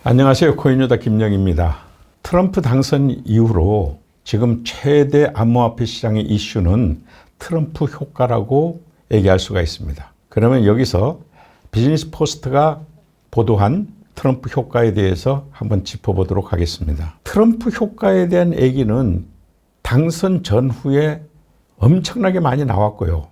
안녕하세요. 코인유다 김영입니다. 트럼프 당선 이후로 지금 최대 암호화폐 시장의 이슈는 트럼프 효과라고 얘기할 수가 있습니다. 그러면 여기서 비즈니스 포스트가 보도한 트럼프 효과에 대해서 한번 짚어보도록 하겠습니다. 트럼프 효과에 대한 얘기는 당선 전후에 엄청나게 많이 나왔고요.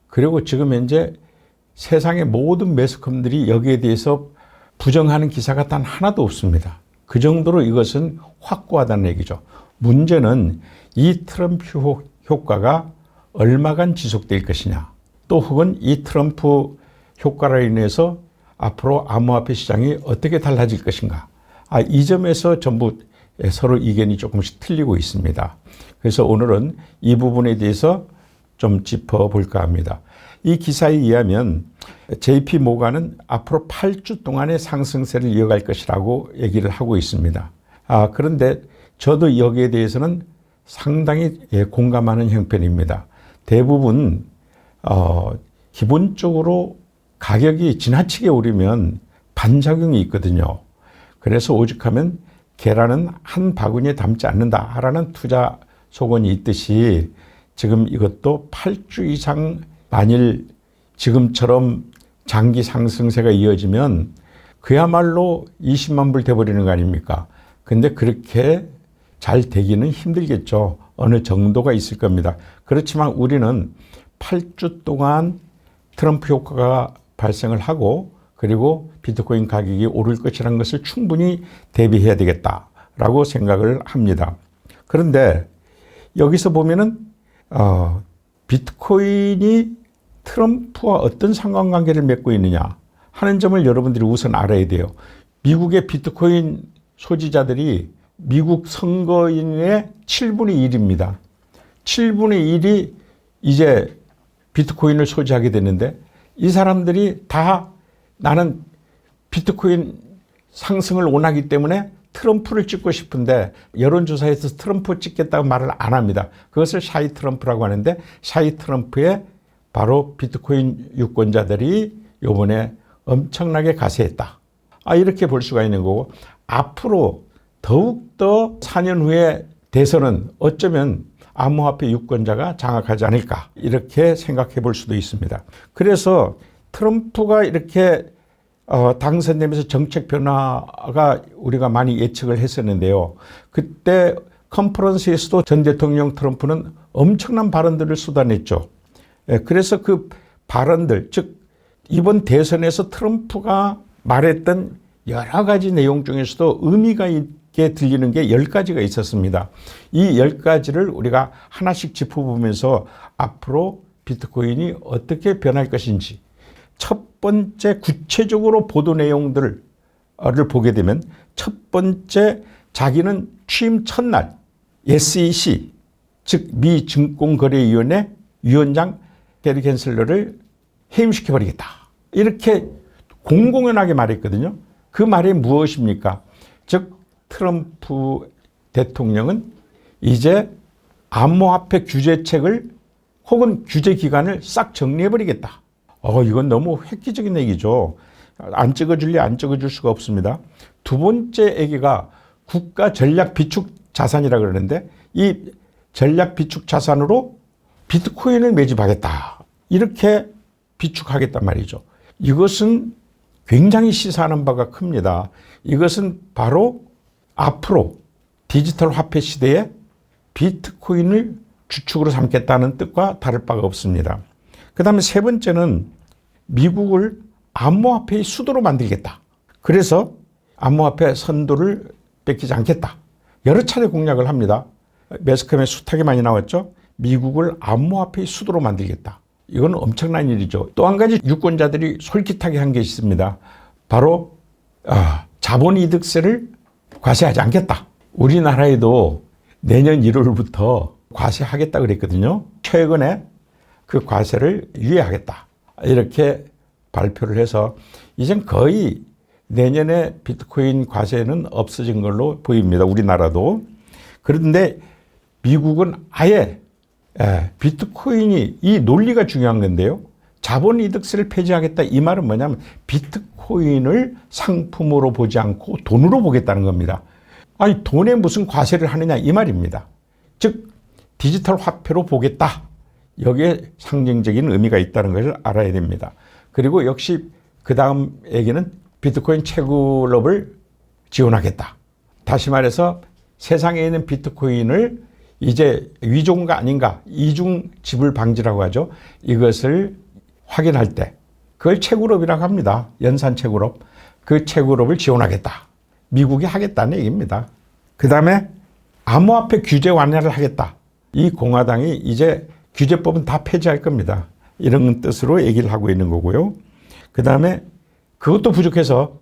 그리고 지금 현재 세상의 모든 매스컴들이 여기에 대해서 부정하는 기사가 단 하나도 없습니다. 그 정도로 이것은 확고하다는 얘기죠. 문제는 이 트럼프 효과가 얼마간 지속될 것이냐, 또 혹은 이 트럼프 효과로 인해서 앞으로 암호화폐 시장이 어떻게 달라질 것인가. 이 점에서 전부 서로 의견이 조금씩 틀리고 있습니다. 그래서 오늘은 이 부분에 대해서 좀 짚어볼까 합니다. 이 기사에 의하면 JP 모간은 앞으로 8주 동안의 상승세를 이어갈 것이라고 얘기를 하고 있습니다. 그런데 저도 여기에 대해서는 상당히 공감하는 형편입니다. 대부분 기본적으로 가격이 지나치게 오르면 반작용이 있거든요. 그래서 오죽하면 계란은 한 바구니에 담지 않는다라는 투자 속언이 있듯이 지금 이것도 8주 이상 만일 지금처럼 장기 상승세가 이어지면 그야말로 20만 불 돼버리는 거 아닙니까? 근데 그렇게 잘 되기는 힘들겠죠. 어느 정도가 있을 겁니다. 그렇지만 우리는 8주 동안 트럼프 효과가 발생을 하고 그리고 비트코인 가격이 오를 것이라는 것을 충분히 대비해야 되겠다라고 생각을 합니다. 그런데 여기서 보면은 비트코인이 트럼프와 어떤 상관관계를 맺고 있느냐 하는 점을 여러분들이 우선 알아야 돼요. 미국의 비트코인 소지자들이 미국 선거인의 7분의 1입니다. 7분의 1이 이제 비트코인을 소지하게 되는데 이 사람들이 다 나는 비트코인 상승을 원하기 때문에 트럼프를 찍고 싶은데 여론조사에서 트럼프 찍겠다고 말을 안 합니다. 그것을 샤이 트럼프라고 하는데 샤이 트럼프의 바로 비트코인 유권자들이 이번에 엄청나게 가세했다. 이렇게 볼 수가 있는 거고 앞으로 더욱더 4년 후에 대선은 어쩌면 암호화폐 유권자가 장악하지 않을까 이렇게 생각해 볼 수도 있습니다. 그래서 트럼프가 이렇게 당선되면서 정책 변화가 우리가 많이 예측을 했었는데요. 그때 컨퍼런스에서도 전 대통령 트럼프는 엄청난 발언들을 쏟아냈죠. 그래서 그 발언들, 즉 이번 대선에서 트럼프가 말했던 여러 가지 내용 중에서도 의미가 있게 들리는 게 10가지가 있었습니다. 이 10가지를 우리가 하나씩 짚어보면서 앞으로 비트코인이 어떻게 변할 것인지 첫 번째 구체적으로 보도 내용들을 보게 되면 첫 번째 자기는 취임 첫날 SEC 즉 미 증권거래위원회 위원장 게리 갠슬러를 해임시켜버리겠다. 이렇게 공공연하게 말했거든요. 그 말이 무엇입니까? 즉 트럼프 대통령은 이제 암호화폐 규제책을 혹은 규제기관을 싹 정리해버리겠다. 이건 너무 획기적인 얘기죠. 안 찍어줄래 안 찍어줄 수가 없습니다. 두 번째 얘기가 국가 전략 비축 자산이라 그러는데 이 전략 비축 자산으로 비트코인을 매집하겠다. 이렇게 비축하겠단 말이죠. 이것은 굉장히 시사하는 바가 큽니다. 이것은 바로 앞으로 디지털 화폐 시대에 비트코인을 주축으로 삼겠다는 뜻과 다를 바가 없습니다. 그 다음에 세 번째는 미국을 암호화폐의 수도로 만들겠다. 그래서 암호화폐 선도를 뺏기지 않겠다. 여러 차례 공약을 합니다. 매스컴에 숱하게 많이 나왔죠. 미국을 암호화폐의 수도로 만들겠다. 이건 엄청난 일이죠. 또 한 가지 유권자들이 솔깃하게 한 게 있습니다. 바로 자본이득세를 과세하지 않겠다. 우리나라에도 내년 1월부터 과세하겠다 그랬거든요. 최근에 그 과세를 유예하겠다. 이렇게 발표를 해서 이젠 거의 내년에 비트코인 과세는 없어진 걸로 보입니다. 우리나라도. 그런데 미국은 아예 비트코인이 이 논리가 중요한 건데요. 자본이득세를 폐지하겠다. 이 말은 뭐냐면 비트코인을 상품으로 보지 않고 돈으로 보겠다는 겁니다. 아니, 돈에 무슨 과세를 하느냐 이 말입니다. 즉 디지털 화폐로 보겠다. 여기에 상징적인 의미가 있다는 것을 알아야 됩니다. 그리고 역시 그 다음 얘기는 비트코인 채굴업을 지원하겠다. 다시 말해서 세상에 있는 비트코인을 이제 위조인가 아닌가, 이중 지불 방지라고 하죠. 이것을 확인할 때 그걸 채굴업이라고 합니다. 연산 채굴업. 그 채굴업을 지원하겠다. 미국이 하겠다는 얘기입니다. 그 다음에 암호화폐 규제 완화를 하겠다. 이 공화당이 이제 규제법은 다 폐지할 겁니다. 이런 뜻으로 얘기를 하고 있는 거고요. 그 다음에 그것도 부족해서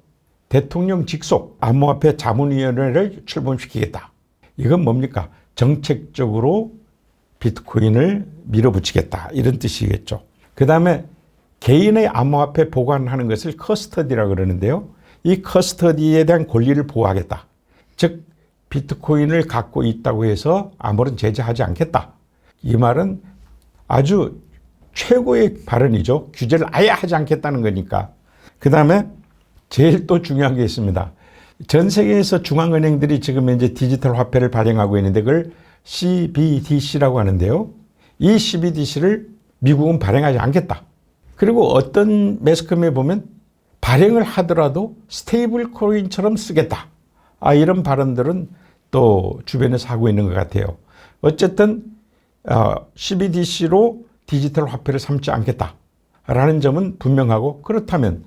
대통령 직속 암호화폐 자문위원회를 출범시키겠다. 이건 뭡니까? 정책적으로 비트코인을 밀어붙이겠다. 이런 뜻이겠죠. 그 다음에 개인의 암호화폐 보관하는 것을 커스터디라고 그러는데요. 이 커스터디에 대한 권리를 보호하겠다. 즉 비트코인을 갖고 있다고 해서 아무런 제재하지 않겠다. 이 말은 아주 최고의 발언이죠. 규제를 아예 하지 않겠다는 거니까. 그 다음에 제일 또 중요한 게 있습니다. 전 세계에서 중앙은행들이 지금 현재 디지털 화폐를 발행하고 있는데 그걸 CBDC라고 하는데요. 이 CBDC를 미국은 발행하지 않겠다. 그리고 어떤 매스컴에 보면 발행을 하더라도 스테이블 코인처럼 쓰겠다. 이런 발언들은 또 주변에서 하고 있는 것 같아요. 어쨌든 CBDC로 디지털 화폐를 삼지 않겠다라는 점은 분명하고, 그렇다면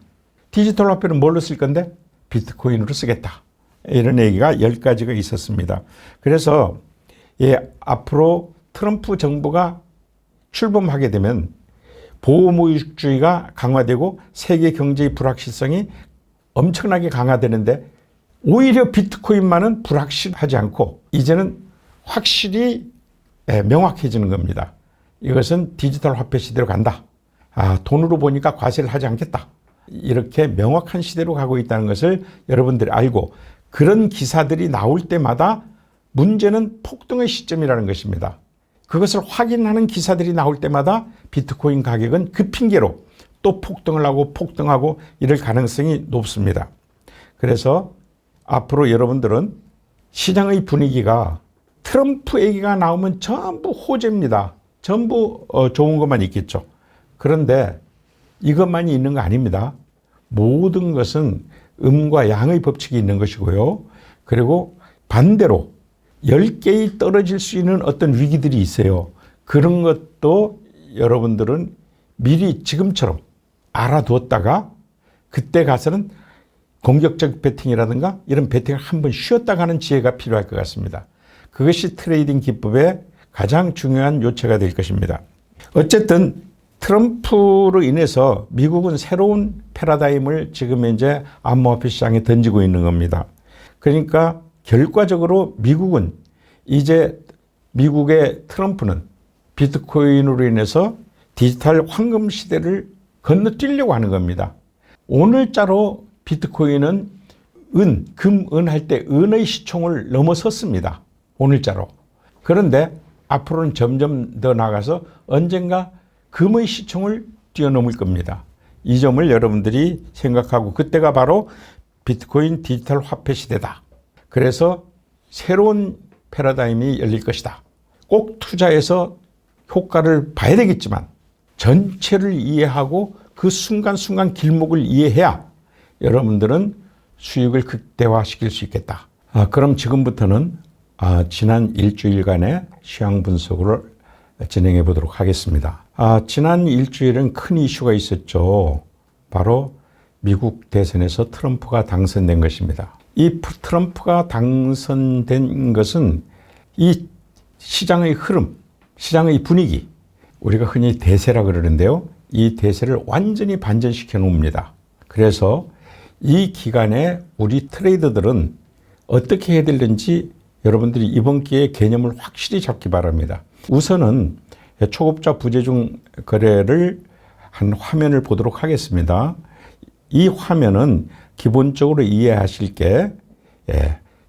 디지털 화폐는 뭘로 쓸 건데? 비트코인으로 쓰겠다. 이런 얘기가 10가지가 있었습니다. 그래서 앞으로 트럼프 정부가 출범하게 되면 보호무역주의가 강화되고 세계 경제의 불확실성이 엄청나게 강화되는데 오히려 비트코인만은 불확실하지 않고 이제는 확실히 명확해지는 겁니다. 이것은 디지털 화폐 시대로 간다. 돈으로 보니까 과세를 하지 않겠다. 이렇게 명확한 시대로 가고 있다는 것을 여러분들이 알고, 그런 기사들이 나올 때마다 문제는 폭등의 시점이라는 것입니다. 그것을 확인하는 기사들이 나올 때마다 비트코인 가격은 그 핑계로 또 폭등을 하고 폭등하고 이럴 가능성이 높습니다. 그래서 앞으로 여러분들은 시장의 분위기가 트럼프 얘기가 나오면 전부 호재입니다. 전부 좋은 것만 있겠죠. 그런데 이것만이 있는 거 아닙니다. 모든 것은 음과 양의 법칙이 있는 것이고요. 그리고 반대로 10개의 떨어질 수 있는 어떤 위기들이 있어요. 그런 것도 여러분들은 미리 지금처럼 알아두었다가 그때 가서는 공격적 베팅이라든가 이런 베팅을 한번 쉬었다 가는 지혜가 필요할 것 같습니다. 그것이 트레이딩 기법의 가장 중요한 요체가 될 것입니다. 어쨌든 트럼프로 인해서 미국은 새로운 패러다임을 지금 현재 암호화폐 시장에 던지고 있는 겁니다. 그러니까 결과적으로 미국은 이제 미국의 트럼프는 비트코인으로 인해서 디지털 황금 시대를 건너뛰려고 하는 겁니다. 오늘자로 비트코인은 금, 할 때 은의 시총을 넘어섰습니다. 오늘자로. 그런데 앞으로는 점점 더 나가서 언젠가 금의 시총을 뛰어넘을 겁니다. 이 점을 여러분들이 생각하고, 그때가 바로 비트코인 디지털 화폐 시대다. 그래서 새로운 패러다임이 열릴 것이다. 꼭 투자해서 효과를 봐야 되겠지만 전체를 이해하고 그 순간순간 길목을 이해해야 여러분들은 수익을 극대화시킬 수 있겠다. 그럼 지금부터는 지난 일주일간의 시황 분석을 진행해 보도록 하겠습니다. 지난 일주일은 큰 이슈가 있었죠. 바로 미국 대선에서 트럼프가 당선된 것입니다. 이 트럼프가 당선된 것은 이 시장의 흐름, 시장의 분위기, 우리가 흔히 대세라 그러는데요. 이 대세를 완전히 반전시켜 놓습니다. 그래서 이 기간에 우리 트레이더들은 어떻게 해야 되는지 여러분들이 이번 기회에 개념을 확실히 잡기 바랍니다. 우선은 초급자 부재중 거래를 한 화면을 보도록 하겠습니다. 이 화면은 기본적으로 이해하실 게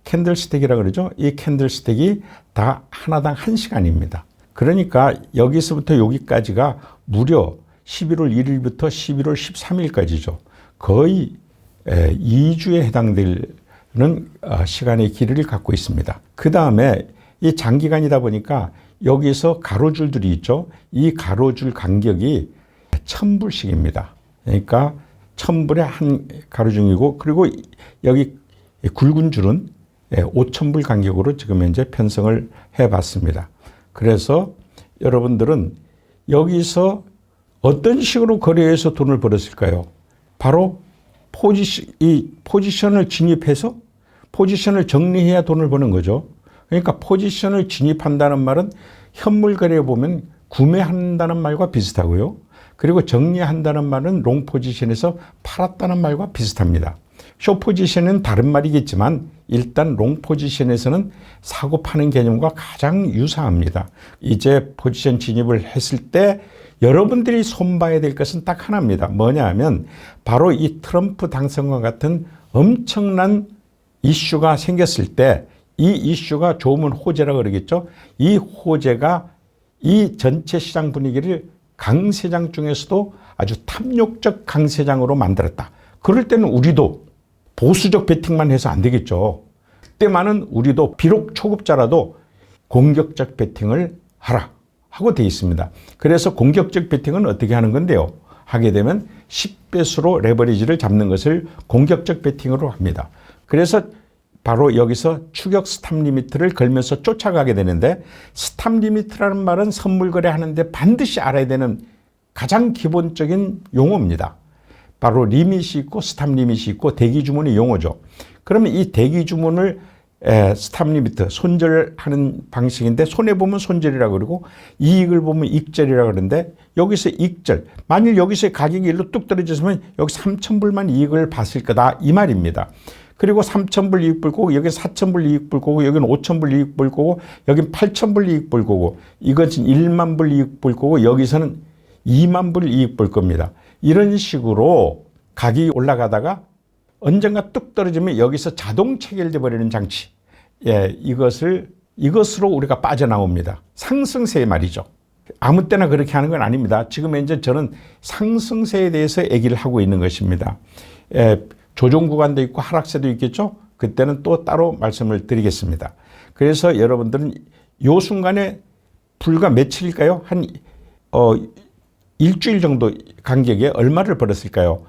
캔들스틱이라고 그러죠. 이 캔들스틱이 다 하나당 1시간입니다. 그러니까 여기서부터 여기까지가 무려 11월 1일부터 11월 13일까지죠. 거의 2주에 해당되는 시간의 길이를 갖고 있습니다. 그 다음에 이 장기간이다 보니까 여기서 가로줄들이 있죠. 이 가로줄 간격이 1000불씩입니다. 그러니까 1000불에 한 가로중이고, 그리고 여기 굵은 줄은 5000불 간격으로 지금 현재 편성을 해봤습니다. 그래서 여러분들은 여기서 어떤 식으로 거래해서 돈을 벌었을까요? 바로 이 포지션을 진입해서 포지션을 정리해야 돈을 버는 거죠. 그러니까 포지션을 진입한다는 말은 현물 거래에 보면 구매한다는 말과 비슷하고요. 그리고 정리한다는 말은 롱 포지션에서 팔았다는 말과 비슷합니다. 숏 포지션은 다른 말이겠지만 일단 롱 포지션에서는 사고 파는 개념과 가장 유사합니다. 이제 포지션 진입을 했을 때 여러분들이 손봐야 될 것은 딱 하나입니다. 뭐냐 하면 바로 이 트럼프 당선과 같은 엄청난 이슈가 생겼을 때 이 이슈가 좋으면 호재라고 그러겠죠. 이 호재가 이 전체 시장 분위기를 강세장 중에서도 아주 탐욕적 강세장으로 만들었다. 그럴 때는 우리도 보수적 베팅만 해서 안 되겠죠. 그때만은 우리도 비록 초급자라도 공격적 베팅을 하라 하고 되어 있습니다. 그래서 공격적 베팅은 어떻게 하는 건데요? 하게 되면 10배수로 레버리지를 잡는 것을 공격적 베팅으로 합니다. 그래서 바로 여기서 추격 스탑 리미트를 걸면서 쫓아가게 되는데, 스탑 리미트라는 말은 선물 거래하는데 반드시 알아야 되는 가장 기본적인 용어입니다. 바로 리밋이 있고 스탑 리밋이 있고 대기 주문의 용어죠. 그러면 이 대기 주문을 스탑 리미트, 손절하는 방식인데, 손해보면 손절이라고 그러고 이익을 보면 익절이라고 그러는데, 여기서 익절, 만일 여기서 가격이 일로 뚝 떨어졌으면 여기 3,000불만 이익을 봤을 거다 이 말입니다. 그리고 3,000불 이익 볼 거고, 여기 4,000불 이익 볼 거고, 여기는 5,000불 이익 볼 거고, 여긴 8,000불 이익 볼 거고, 이것은 1만 불 이익 볼 거고, 여기서는 2만 불 이익 볼 겁니다. 이런 식으로 가격이 올라가다가 언젠가 뚝 떨어지면 여기서 자동 체결돼 버리는 장치. 이것으로 우리가 빠져나옵니다. 상승세 말이죠. 아무 때나 그렇게 하는 건 아닙니다. 지금 현재 저는 상승세에 대해서 얘기를 하고 있는 것입니다. 조정 구간도 있고 하락세도 있겠죠. 그때는 또 따로 말씀을 드리겠습니다. 그래서 여러분들은 이 순간에 불과 며칠일까요? 한 일주일 정도 간격에 얼마를 벌었을까요?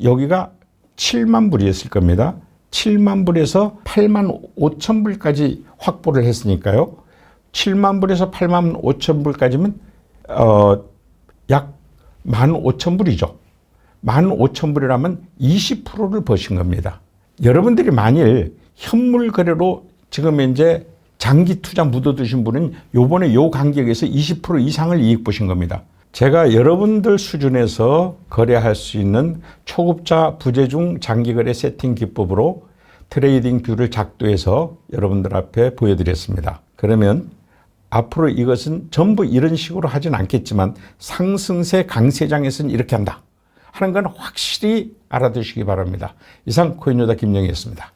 여기가 7만 불이었을 겁니다. 7만 불에서 8만 5천 불까지 확보를 했으니까요. 7만 불에서 8만 5천 불까지면 약 1만 5천 불이죠. 1만 5천 불이라면 20%를 버신 겁니다. 여러분들이 만일 현물 거래로 지금 현재 장기 투자 묻어두신 분은 요번에 요 간격에서 20% 이상을 이익 보신 겁니다. 제가 여러분들 수준에서 거래할 수 있는 초급자 부재중 장기거래 세팅 기법으로 트레이딩 뷰를 작도해서 여러분들 앞에 보여드렸습니다. 그러면 앞으로 이것은 전부 이런 식으로 하진 않겠지만 상승세 강세장에서는 이렇게 한다 하는 건 확실히 알아두시기 바랍니다. 이상 코인노다 김영희였습니다.